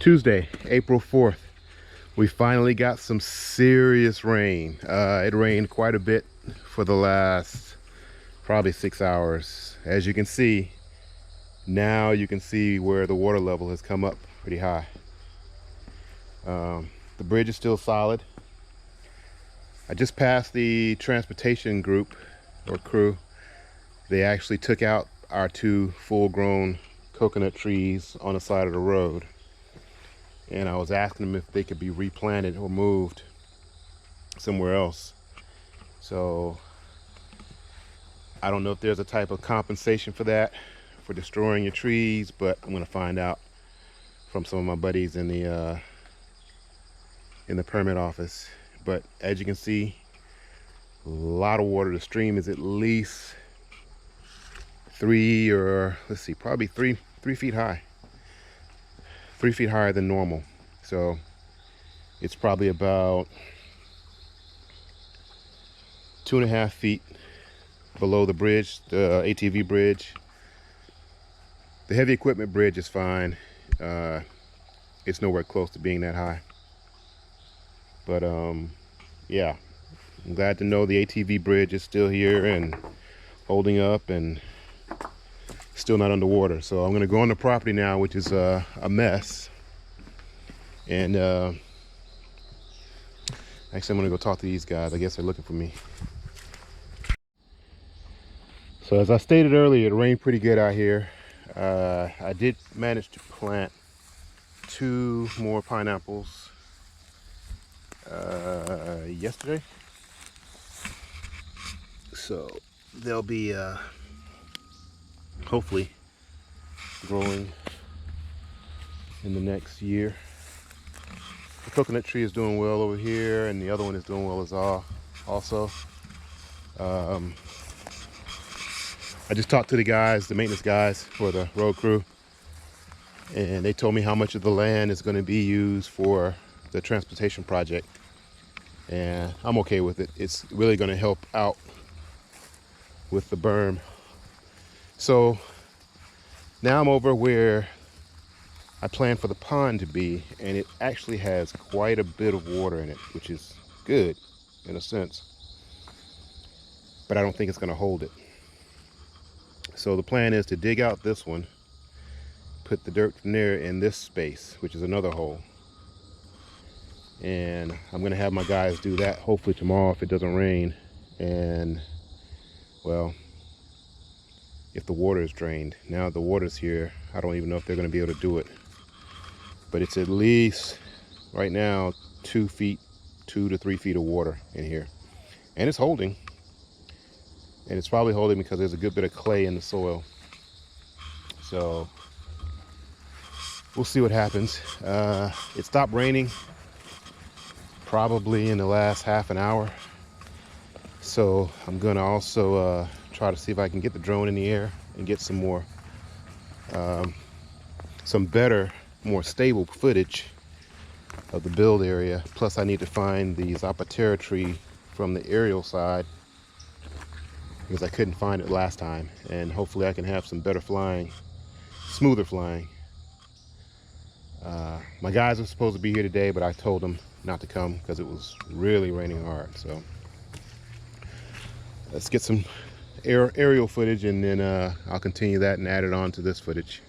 Tuesday, April 4th. We finally got some serious rain. It rained quite a bit for the last probably 6 hours. As you can see, now you can see where the water level has come up pretty high. The bridge is still solid. I just passed the transportation group or crew. They actually took out our 2 full-grown coconut trees on the side of the road, and I was asking them if they could be replanted or moved somewhere else. So I don't know if there's a type of compensation for that, for destroying your trees, but I'm going to find out from some of my buddies in the permit office. But as you can see, a lot of water. The stream is at least probably three feet high. 3 feet higher than normal. So it's probably about 2.5 feet below the bridge, the ATV bridge. The heavy equipment bridge is fine. It's nowhere close to being that high. But yeah, I'm glad to know the ATV bridge is still here and holding up and still not underwater. So I'm gonna go on the property now, which is a mess. And actually I'm gonna go talk to these guys. I guess they're looking for me. So as I stated earlier, it rained pretty good out here. I did manage to plant 2 more pineapples yesterday. So they'll be hopefully growing in the next year. The coconut tree is doing well over here, and the other one is doing well as also. I just talked to the guys, the maintenance guys for the road crew, and they told me how much of the land is going to be used for the transportation project, and I'm okay with it. It's really going to help out with the berm. So now I'm over where I planned for the pond to be, and it actually has quite a bit of water in it, which is good in a sense, but I don't think it's going to hold it. So the plan is to dig out this one, put the dirt from there in this space, which is another hole, and I'm going to have my guys do that hopefully tomorrow if it doesn't rain. And well, if the water is drained. Now the water's here, I don't even know if they're going to be able to do it, but it's at least right now 2 to 3 feet of water in here, and it's holding. And it's probably holding because there's a good bit of clay in the soil. So we'll see what happens. It stopped raining probably in the last half an hour. So I'm gonna also try to see if I can get the drone in the air and get some more, some better, more stable footage of the build area. Plus I need to find the Zapatera tree from the aerial side, because I couldn't find it last time, and hopefully I can have some better flying, smoother flying. My guys were supposed to be here today, but I told them not to come because it was really raining hard. So let's get some aerial footage, and then I'll continue that and add it on to this footage.